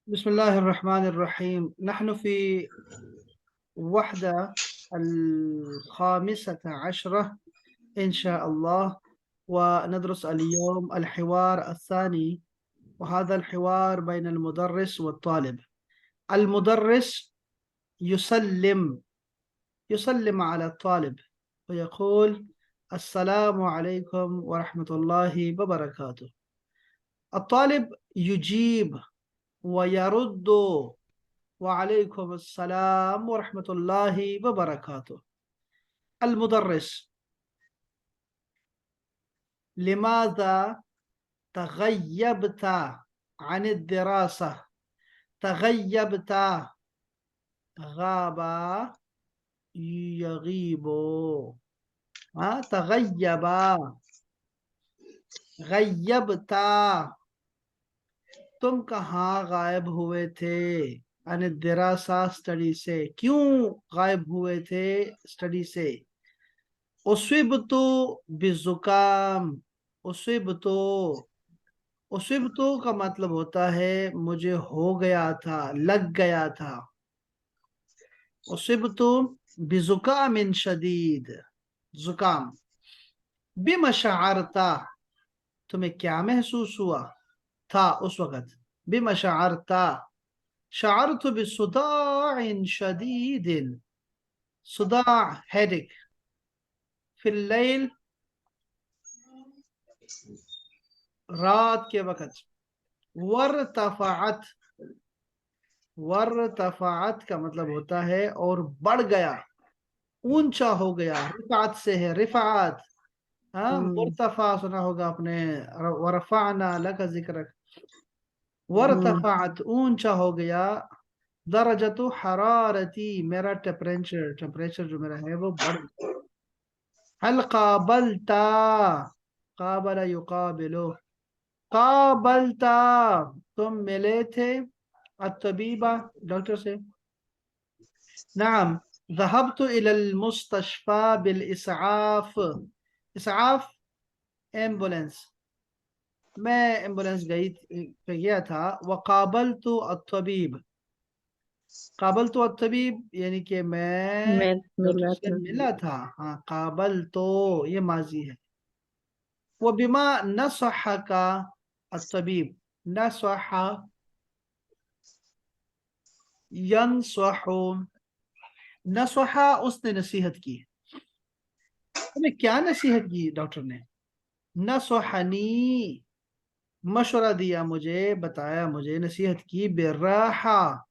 بسم الله الرحمن الرحيم. نحن في وحدة الخامسة عشرة إن شاء الله، وندرس اليوم الحوار الثاني، وهذا الحوار بين المدرس والطالب. المدرس يسلم على الطالب ويقول: السلام عليكم ورحمة الله وبركاته. الطالب يجيب ويرد: وعليكم السلام ورحمة الله وبركاته. المدرس: لماذا تغيبت عن الدراسة؟ تغيبت، غاب يغيب، تغيب، غيبت، तुम कहाँ गायब हुए थे؟ अनिद्रासा स्टडी से, क्यों गायब हुए थे स्टडी से? उस्विबतु बिजुकाम, उस्विबतु, उस्विबतु का मतलब होता है मुझे हो गया था, लग गया था। उस्विबतु बिजुकामिन शदीद, जुकाम। बिमशअरता, तुम्हें क्या महसूस हुआ था उस वक्त? बिमशअरता, शअरतु बिसुदाइन शदीदिन, सुदा हेडेक, फिल लैल, रात के वक्त। वर्तफात, वर्तफात का मतलब होता है और बढ़ गया, ऊंचा हो गया। रिफात से है, रिफात। हाँ, मुर्तफा सुना होगा आपने, वरफाना लका जिक्रक। वर्तफात, ऊंचा हो गया। दरजतु हरारती, मेरा टेम्परेचर, टेम्परेचर जो मेरा है वो बढ़ गया। हल काबलता, काबला युकाबिलो, काबलता, तुम मिले थे अतबीबा, डॉक्टर से। नाम, ذهبت إلى المستشفى بالإسعاف، إسعاफ एम्बुलेंस, मैं एम्बुलेंस गया था। वकाबलतु अत्तबीब, काबलतु अत्तबीब यानी कि मैं मैं डॉक्टर मिला से था। मिला था। हाँ, काबल तो ये माजी है। वो बिमा नसह का अत्तबीब, नसह, यनसहु, नसहा उसने नसीहत की। तुम्हें क्या नसीहत की डॉक्टर ने? नसहनी, मशवरा दिया मुझे, बताया मुझे, नसीहत की। बेराहा,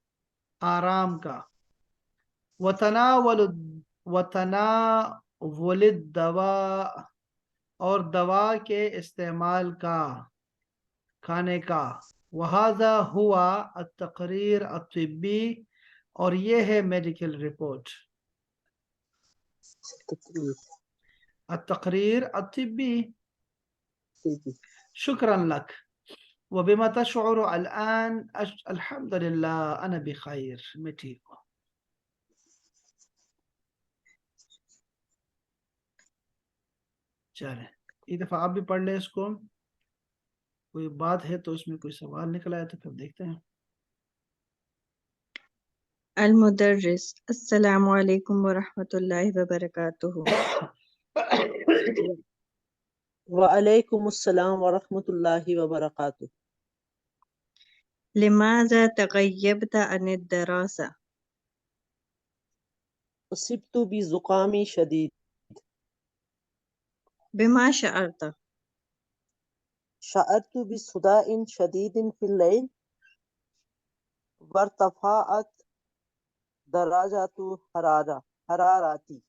आराम का। वतनावल, वतनावल दवा, और दवा के इस्तेमाल का, खाने का। वहाजा हुआ अतकरीर अतिब्बी, और ये है मेडिकल रिपोर्ट, तकरीर। अतकरीर अतिब्बी। जी जी। शुक्रन लक। वबिमा तशउरु अलआन, अल्हम्दुलिल्लाह अना बिखैर, मैं ठीक हूँ। चले, एक दफा आप भी पढ़ लें इसको। कोई बात है तो इसमें कोई सवाल निकला है तो फिर देखते हैं। المدرس: السلام عليكم ورحمة الله وبركاته. وعلیکم السلام ورحمۃ اللہ وبرکاتہ. لماذا تغيبت عن الدراسة؟ اصبت بزکام شدید. بما شعرت؟ شعرت بصداع شدید في الليل. وارتفعت درجات حرارتي.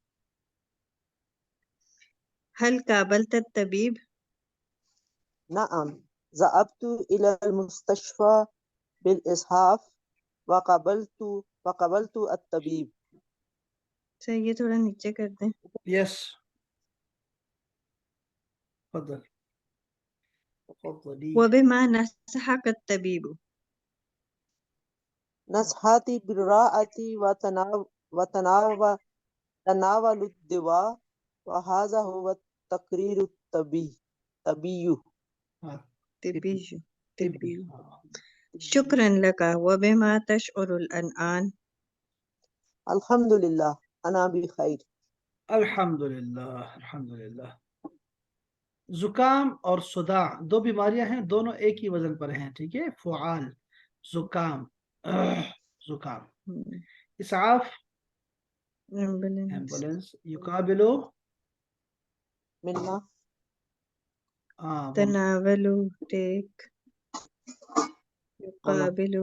هل قابلت الطبيب؟ نعم، ذهبت إلى المستشفى بالإسعاف وقابلت الطبيب. सर ये थोड़ा नीचे कर दें. यस, تفضل، تفضلي. وبما نصحك الطبيب؟ نصحتي بالراحة وتناول الدواء، وهذا هو التقرير الطبي. हाँ، طبي. طبي، طبي. हाँ. شكرا لك وبما تشعر الآن الحمد لله أنا بخير. अल्हम्दुलिल्लाह अल्हम्दुलिल्लाह। जुकाम और सुदा दो बीमारियां हैं, दोनों एक ही वजन पर हैं, ठीक है। फुआल जुकाम, जुकाम। इसआफ ambulance एम्बुलेंस, युकाबिलो منا वो تناول take يقابل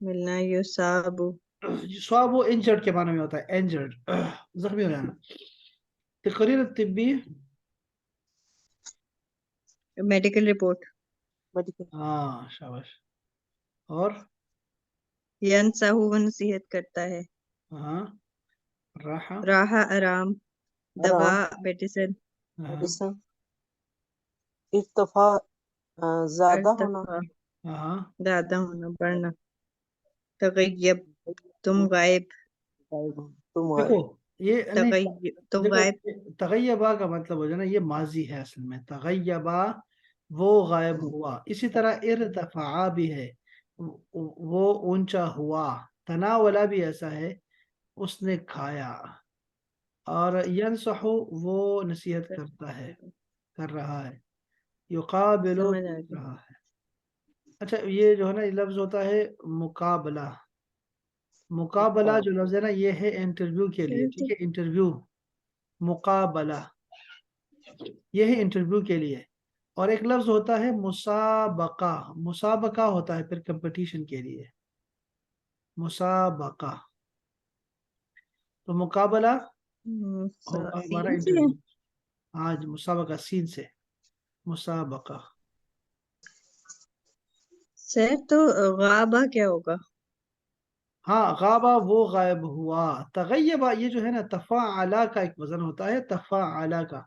ملنا يصاب स्वाब वो इंजर्ड के माने में होता है, इंजर्ड, जख्मी हो जाना। तकरीर तिब्बी, medical report medical हाँ शाबाश। और ينصح वो नसीहत करता है हाँ राहा, राहा आराम दवा आराम medicine हाँ medicine ارتفاع ज़्यादा होना ارتفاع हाँ ज्यादा होना बढ़ना तगय्यब तुम गायब तुम देखो ये नहीं, तगय्यब तुम देखो गायब तगय्यबा का मतलब हो जाना, ये माजी है असल में। तगय्यबा वो गायब हुआ। इसी तरह इरतफा भी है, वो ऊंचा हुआ। तनावला भी ऐसा है, उसने खाया। और यनसहु वो नसीहत करता है, कर रहा है। युकाबिलो समझ आ पूछ गई रहा है। अच्छा ये जो है ना, ये लफ्ज होता है मुकाबला। मुकाबला जो लफ्ज है ना, ये है इंटरव्यू के लिए, ठीक है। इंटरव्यू, मुकाबला, ये है इंटरव्यू के लिए। और एक लफ्ज होता है मुसाबका। मुसाबका होता है फिर कंपटीशन के लिए, मुसाबका। तो मुकाबला होगा हमारा सीन से इंटरव्यू। आज मुसाबका सीन से, मुसाबका। सर तो गाबा क्या होगा हाँ गाबा वो गायब हुआ। तगय्यबा ये जो है ना, तफ़ाअला का एक वजन होता है, तफ़ाअला का।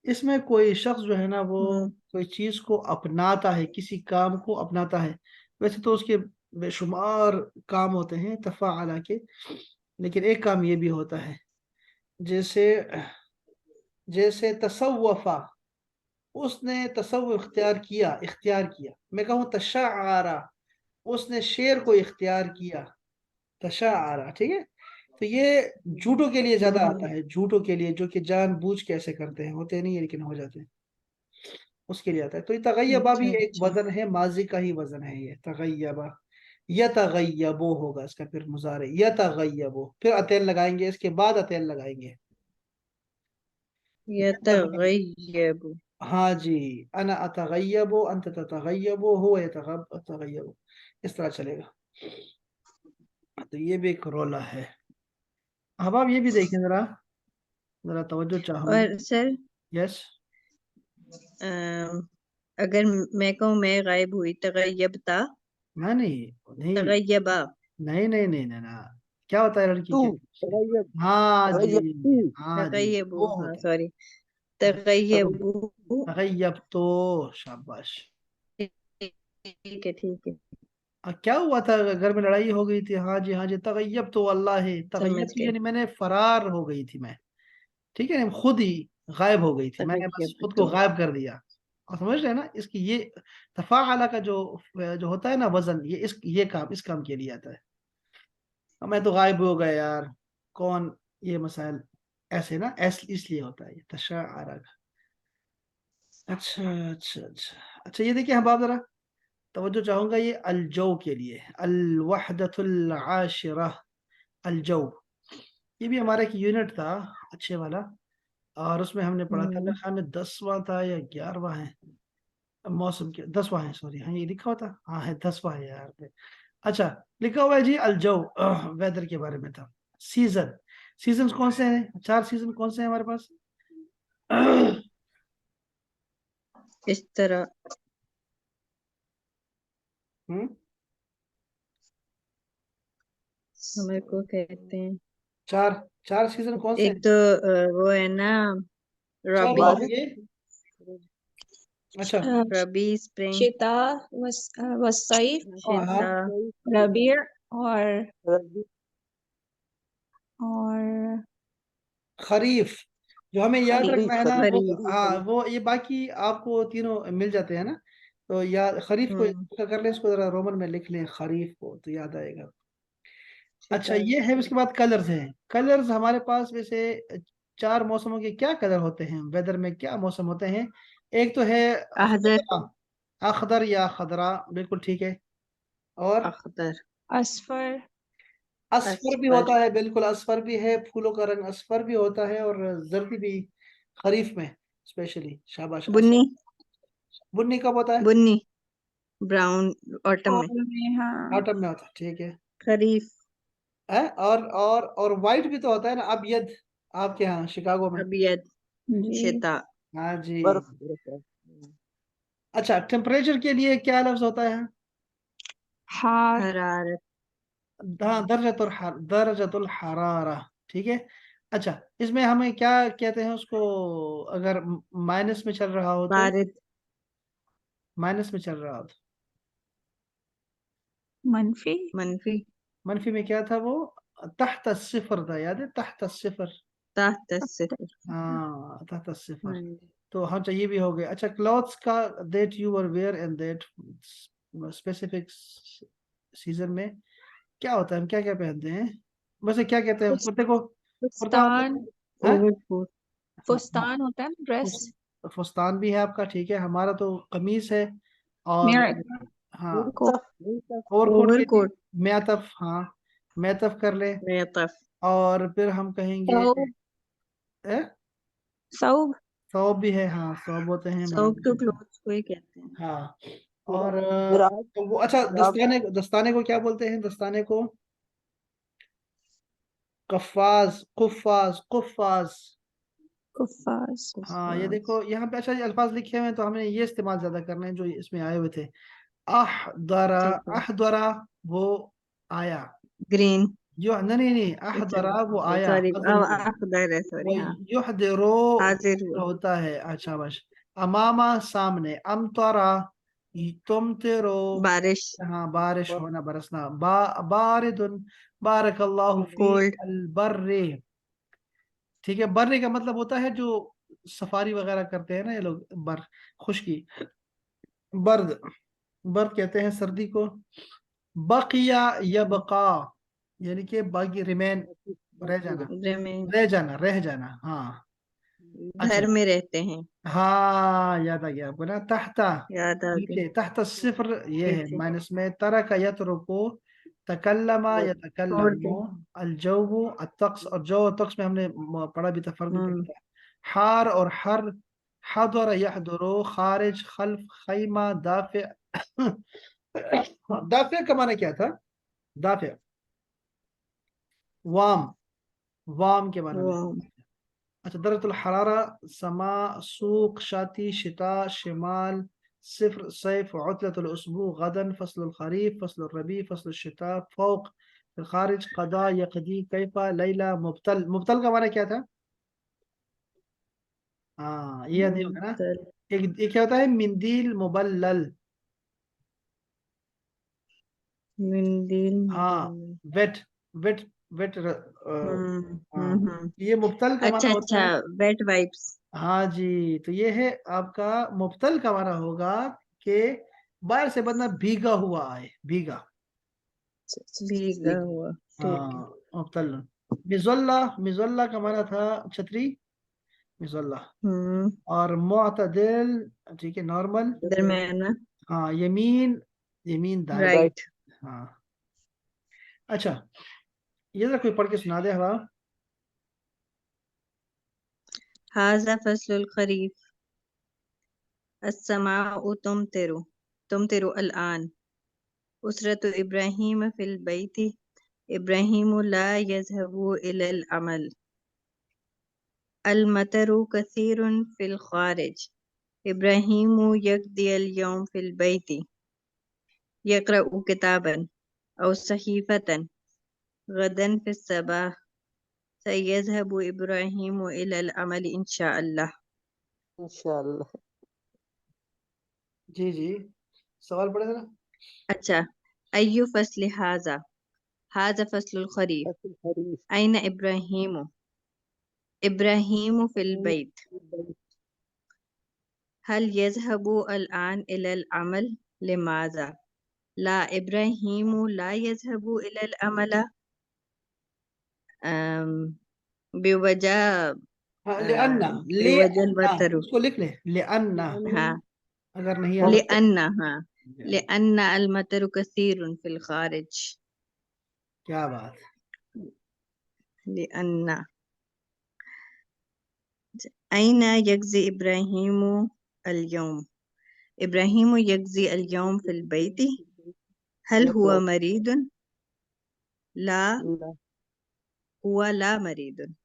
इसमें कोई शख्स जो है ना, वो हम्म, कोई चीज को अपनाता है, किसी काम को अपनाता है। वैसे तो उसके बेशुमार काम होते हैं तफ़ाअला के, लेकिन एक काम ये भी होता है, जैसे जैसे तसव्वफा, उसने तसव्वुफ इख्तियार किया। मैं कहूँ तशअरा, उसने शेर को इख्तियार किया, तशअरा, ठीक है। तो ये झूठों के लिए ज्यादा आता है, झूठों के लिए जो कि जानबूझ के ऐसे करते हैं, होते नहीं है लेकिन हो जाते हैं, उसके लिए आता है। तो ये तगय्यबा भी अच्छा एक अच्छा वजन है, माजी का ही वजन है ये तगय्यबा। यतगय्यबो होगा इसका फिर मुजारे, यतगय्यबो, फिर अतेन लगाएंगे, इसके बाद अतेन लगाएंगे। यतगय्यब, यतगय्यबु हाँ जी। अना अतगय्यबो, अंत ततगय्यबो, हुवा यतगय्यबो, इस तरह चलेगा। तो ये भी एक रोला है। अब आप ये भी देखें जरा, जरा तवज्जो चाहूंगा। और सर यस। अगर मैं कहूँ मैं गायब हुई तगय्यबता नहीं नहीं नहीं तगय्यबा नहीं नहीं नहीं नहीं ना, क्या होता है लड़की तू के? तगय्यब हाँ तगय्यब तू जी, हाँ जी, तगय्यबु वो हाँ होता है। सॉरी तगय्यब तगय्यबु तगय्यब तो, शाबाश। ठीक है ठीक है क्या हुआ था, घर में लड़ाई हो गई थी? हाँ जी हाँ जी, तगय्यब तो अल्लाह है। समझ तगय्यब तो गए यानी मैंने फरार हो गई थी मैं, ठीक है ना, खुद ही गायब हो गई थी, मैंने बस खुद को तगय्यबतु गायब कर दिया। और समझ रहे हैं ना, इसकी ये तफाअला का जो जो होता है ना वजन, ये काम, इस काम के लिए आता है। अब मैं तो गायब हो गया यार, कौन, ये मसाइल ऐसे ना, ऐसे इसलिए होता है ये तशअरा का। अच्छा अच्छा अच्छा। अच्छा ये देखिए, हम आप जरा तवज्जो चाहूंगा, ये अलजौ के लिए, अल वहदतुल आशिरा, अलजौ। ये भी हमारा एक यूनिट था अच्छे वाला, और उसमें हमने पढ़ा था, मेरे ख्याल में 10वां था या 11वां है। मौसम के 10वां है, सॉरी, हाँ ये लिखा हुआ था, हाँ है 10वां है यार। अच्छा, लिखा हुआ है जी अलजौ, वेदर के बारे में था। सीजन, सीजन कौन से हैं? 4 सीजन कौन से हैं हमारे पास? इस तरह हम्म, हमें को कहते हैं 4 सीजन कौन से एक हैं? तो वो है ना चार रबी कौन बारिश है ये? अच्छा, रबी स्प्रिंग शिता वसैफ हाँ, शीता रबीع और रबी और खरीफ, जो हमें याद खरीफ रखना खरीफ है ना वो, खरीफ खरीफ हाँ वो ये बाकी आपको तीनों मिल जाते हैं ना। تو یا خریف کو हम्म کر لیں، اس کو ذرا رومن میں لکھ لیں خریف کو تو یاد آئے گا. اچھا شتاء یہ ہے، اس کے بعد کلرز ہیں. کلرز ہمارے پاس ویسے 4 موسموں کے کیا کلر ہوتے ہیں، ویدر میں کیا موسم ہوتے ہیں؟ ایک تو ہے أخضر خضرا، اخضر یا خضرا، بالکل ٹھیک ہے. اور أخضر Asfar. اصفر بھی أصفر ہوتا ہے، بالکل اصفر بھی ہے، پھولوں کا رنگ اصفر بھی ہوتا ہے، اور زردی بھی خریف میں اسپیشلی. شاباش. بنی بنی کب ہوتا ہے؟ بنی براؤن autumn میں Fall में हाँ. آٹم میں ہوتا ہے، ٹھیک ہے. خریف اور وائٹ بھی تو ہوتا ہے نا، ابید، آپ کے ہاں شکاگو میں. أبيض जी. شتاء ہاں جی. برف برف ہے. اچھا ٹیمپریچر کے لیے کیا لفظ ہوتا ہے؟ Har. حرارت ہاں درجۃ الحرارہ، ٹھیک ہے. اچھا اس میں ہمیں کیا کہتے ہیں اس کو، اگر مائنس میں چل رہا ہو تو؟ بارد مائنس میں چل رہا ہو تو منفی. منفی منفی میں کیا تھا وہ؟ تحت الصفر تھا، یاد ہے؟ تحت الصفر. تحت الصفر ہاں تحت الصفر. ہاں جی. تو ہاں چاہیے بھی ہو گیا. اچھا کلوتھس کا that you are wear and that specific season میں کیا ہوتا ہے، ہم کیا کیا پہنتے ہیں؟ ویسے کیا کہتے ہیں فس- کرتے کو؟ کرتا فستان. ہاں؟ اوور کوٹ فستان ہوتا ہے ڈریس. فستان بھی ہے آپ کا، ٹھیک ہے. ہمارا تو قمیص ہے. اور میرا ہاں کو اوور کوٹ اوور کے لیے کوٹ میاتف، ہاں میاتف کر لیں. معطف اور پھر ہم کہیں گے ثوب. اے؟ ثوب. ثوب بھی ہے، ہاں ثوب ہوتے ہیں سوپ برابر. ٹو کلوتھس کو ہی کہتے ہیں. ہاں. اور جراب تو وہ اچھا جراب دستانے کو کیا بولتے ہیں؟ دستانے کو قفاز. قفاز. ہاں یہ دیکھو یہاں پہ اچھا یہ الفاظ لکھے ہوئے ہیں تو ہم نے یہ استعمال زیادہ کرنا ہے جو اس میں آئے ہوئے تھے. احضرا، ٹھیک ہے احضرا وہ آیا. گرین جو نہیں احضرا وہ آیا، سوری حضر ہوا. اخضر ہے سوری ہاں وَيُحْضِرُ حاضر ہوا ہوتا ہے. اچھا بش. اماما سامنے، امطرا تمطرو، بارش ہاں بارش برف ہونا، برسنا. بارد، بارک اللہ فی کولڈ البر. ٹھیک ہے. برے کا مطلب ہوتا ہے جو سفاری وغیرہ کرتے ہیں نا یہ لوگ، بر خشکی. برد، برد کہتے ہیں سردی کو. بقیہ یبقا یعنی کہ باقی ریمین، رہ جانا، زمین رہ جانا. ہاں اچھا. گھر میں رہتے ہیں ہاں یاد آ گیا آپ کو نا. تحتا یاد آ گیا نیچے، تحت الصفر یہ ہے نیچے مائنس میں. ترک یترکو، تکلم چھوڑ یتکلم. دیں الجو الطقس، اور جو اور طقس میں ہم نے پڑھا بھی تھا، فرق بھی ہوں پڑا تھا. حار اور حر. حضر یحضر، خارج، خلف، خیمہ، دافع. دافع کا معنی کیا تھا؟ دافع وام، وام کے معنی میں. وہ اچھا درجۃ الحرارہ سما، سوق، شاتی، شتاء، شمال، صفر، صيف، عطلة الأسبوع، غدا، فصل الخريف، فصل الربيع، فصل الشتاء، فوق، في الخارج، قضاء، يقضي، كيف، ليلى، مبتل. مبتل کا معنی کیا تھا؟ ہاں یہ نہیں ہوگا نا. مبتل ایک کیا ہوتا ہے؟ مندیل مبلل. مندیل ہاں مبلل ویٹ، ویٹ، ویٹ. ہاں ہوں یہ مبتل کا اچھا معنی ہوتا اچھا ہے. ویٹ وائپس ہاں جی. تو یہ ہے آپ کا مبتل کا معنی ہوگا کہ باہر سے بندہ بھیگا ہوا آئے، بھیگا. بھیگا ہوا ٹھیک ہاں ہے مبتل. مزلہ، مزلہ کا معنی تھا چھتری، مزلہ. ہوں اور معتدل، ٹھیک ہے نارمل. درمیانہ ہاں یمین، یمین دائیں. رائٹ ہاں اچھا یہ ذرا کوئی پڑھ کے سنا دے ہوا. هذا فصل الخريف السماء تمطر الآن أسرة إبراهيم في البيت إبراهيم لا يذهب إلى العمل المطر كثير في الخارج إبراهيم يقضي اليوم في البيت يقرأ كتابا أو صحيفة غدا في الصباح سيذهب إبراهيم إلى العمل إن شاء الله. انشاءاللہ. جی جی سوال پڑھے ذرا. اچھا أي فصل هذا فصل الخريف فصل خریف أين إبراهيم في البيت هل يذهب الآن إلى العمل؟ لماذا؟ لا، إبراهيم لا يذهب إلى العمل بوجه لأن بوجه لأن الوتر. इसको लिख ले لأن ها अगर नहीं आता لأن المطر كثير في الخارج. क्या बात لأن أين يقضي إبراهيم اليوم؟ إبراهيم يقضي اليوم في البيت. هل هو يقرأ مريض؟ لا، لا هو لا مريض.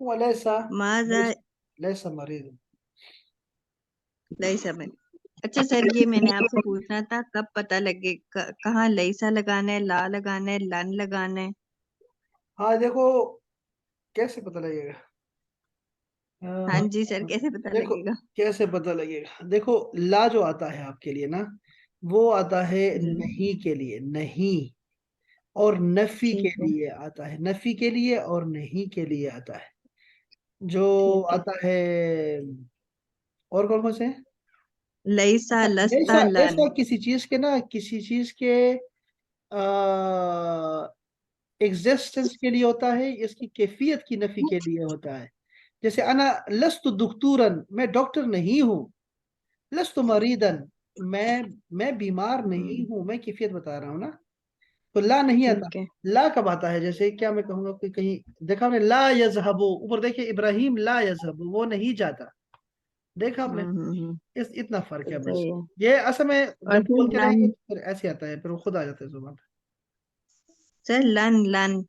هو ليس ماذا؟ ليس مريض ليس مريض. अच्छा सर, ये मैंने आपसे पूछना था कब पता लगे कहाँ लैसा लगाना है, ला लगाना है, लन लगाना है? हाँ देखो कैसे पता लगेगा हाँ जी सर, कैसे पता देखो लगेगा? कैसे पता लगेगा देखो ला जो आता है आपके लिए ना वो आता है नहीं के लिए नहीं और नफी के ठीक है, लिए आता है नफी के लिए और नहीं के लिए आता है जो ठीक है. आता है और कौन कौन से हैं? लैसा, लस्ता, जैसा लन. जैसा किसी चीज के ना किसी चीज के एग्जिस्टेंस के लिए होता है इसकी कैफियत की नफी के लिए होता है जैसे अना लस्तु दुख्तूरन मैं डॉक्टर नहीं हूँ लस्तु मरीदन मैं बीमार नहीं हूँ मैं कैफियत बता रहा हूँ ना तो ला नहीं आता ठीक है. ला कब आता है जैसे क्या मैं कहूंगा कि कहीं देखा आपने ला यजहबु ऊपर देखिए इब्राहिम ला यजहबु वो नहीं जाता देखा आपने इतना फर्क है बस सही है. ये असल में और जब फिर बोलते रहेंगे लन. तो फिर ऐसे आता है फिर वो खुद आ जाता है जुबान पे सर लन, लन.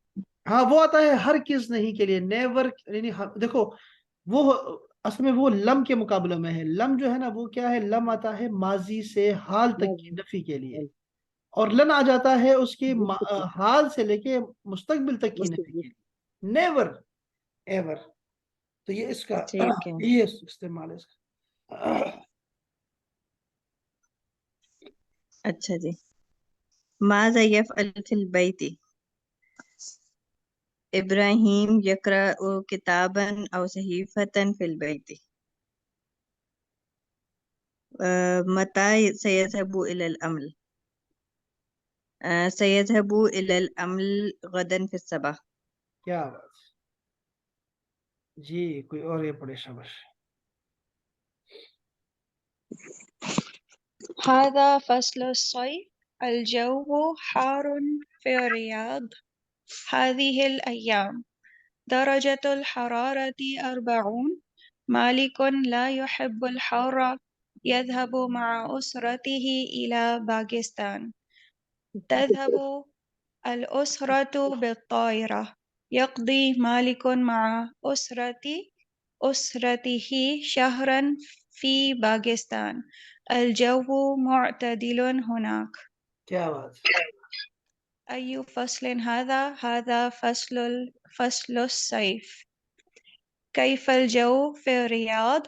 हाँ वो आता है हर किस नहीं के लिए नेवर यानी देखो वो असल में वो लम के मुकाबले में है लम जो है ना वो क्या है लम आता है माजी से हाल तक की नफी के लिए और लन आ जाता है उसकी हाल से लेके मुस्तकबिल तक की नफी के लिए नेवर एवर तो ये इसका ठीक है. ये इस्तेमाल है इसका अच्छा जी. माज़ा यफ़अल फिल बैति? इब्राहिम यक़रअु किताबन औ सहीफ़तन फिल बैति. मता सयज़हबु इलल अमल? सयज़हबु इलल अमल गदन फिस सबह. क्या बात जी कोई और ये पढ़े शाबाश هذا فصل الصيف. الجو حار في الرياض هذه الأيام. درجة الحرارة 40. مالك لا يحب الحر. يذهب مع أسرته إلى باكستان. تذهب الأسرة بالطائرة. يقضي مالك مع أسرته شهرا في باكستان. الجو معتدل هناك. क्या बात أي فصل هذا؟ هذا فصل الصيف. كيف الجو في الرياض؟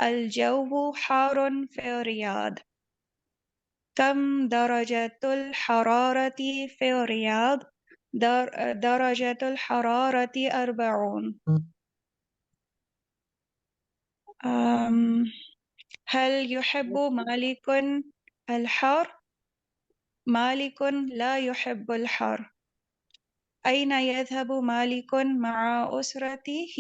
الجو حار في الرياض. كم درجة الحرارة في الرياض؟ درجة الحرارة 40. هل يحب مالك الحر؟ مالك لا يحب الحر. أين يذهب مالك مع أسرته؟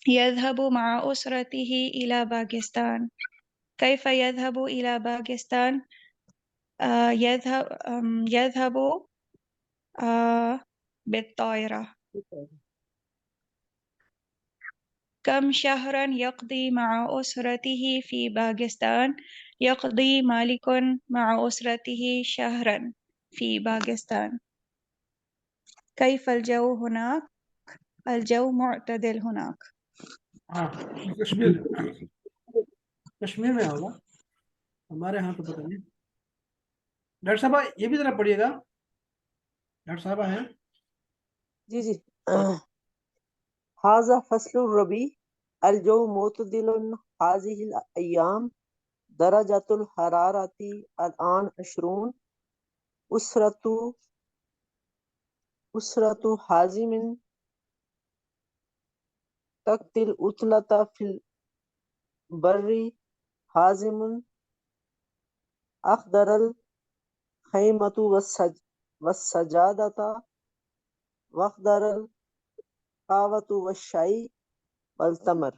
يذهب مع أسرته إلى باكستان. كيف يذهب إلى باكستان؟ يذهب بالطائرة. كم شهرا يقضي مع أسرته في باكستان؟ يقضي مالك مع أسرته شهرا في باكستان. كيف الجو هناك؟ الجو معتدل هناك. हाँ कश्मीर कश्मीर में होगा हमारे यहाँ तो पता नहीं डॉक्टर साहब ये भी जरा पढ़िएगा डॉक्टर साहब है जी जी हाजा फसलुर रबी अलजो मुतदिलुन हाजिहिल अय्याम दरजतुल हरारती अलआन अशरून उसरतु हाजिमिन تقتل اتلتا فی البر حازم اخضر الخیمۃ والسجادۃ واخضر القاوۃ والشائی والتمر.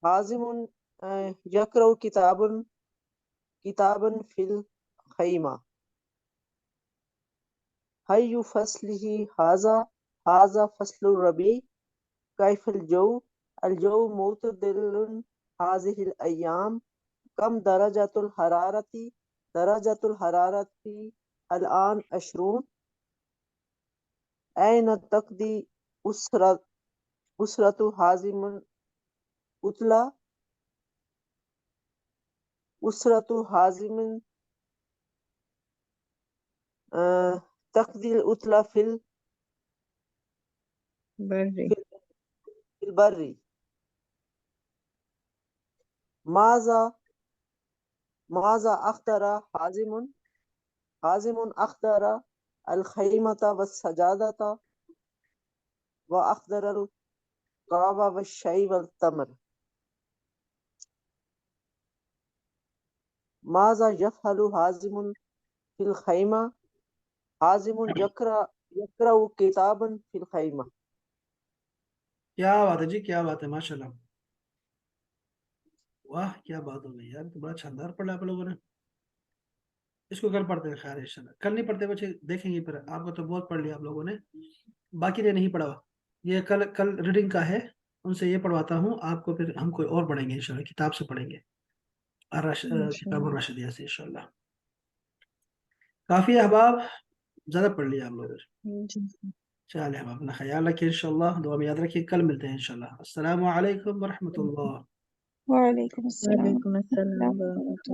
حازم یقرأ کتابا فی الخیمہ. حی فصلہ ھذا فصل الربیع. کیف الجو معتدل ھذہ الایام. کم درجۃ الحرارۃ الآن 20. این تقضی اسرۃ حازم اتلا. اسرۃ حازم تقضی الاتلا فی بري البر. ماذا اخضر حازم اخضر الخیمۃ والسجادۃ واخضر القاوۃ والشائی والتمر. ماذا یفعل حازم فی الخیمہ. حازم یقرأ کتابا فی الخیمہ. کیا بات ہے جی، کیا بات ہے، ماشاء اللہ، واہ کیا بات ہو گئی یار، تو بڑا شاندار پڑھا آپ لوگوں نے. اس کو کل پڑھتے ہیں خیر انشاءاللہ. کل نہیں پڑھتے بچے، دیکھیں گے پھر. آپ کو تو بہت پڑھ لیا آپ لوگوں نے، باقی نے نہیں پڑھا. یہ کل ریڈنگ کا ہے، ان سے یہ پڑھواتا ہوں آپ کو، پھر ہم کوئی اور پڑھیں گے انشاءاللہ، کتاب سے پڑھیں گے، کتاب الراشدیہ سے انشاءاللہ. کافی ہے احباب، زیادہ پڑھ لیا آپ لوگوں نے. چلے ہم اپنا خیال رکھیں انشاءاللہ، دعا میں یاد رکھیے. کل ملتے ہیں انشاءاللہ. السلام علیکم ورحمۃ اللہ. وعلیکم السلام وعلیکم السلام ورحمۃ اللہ.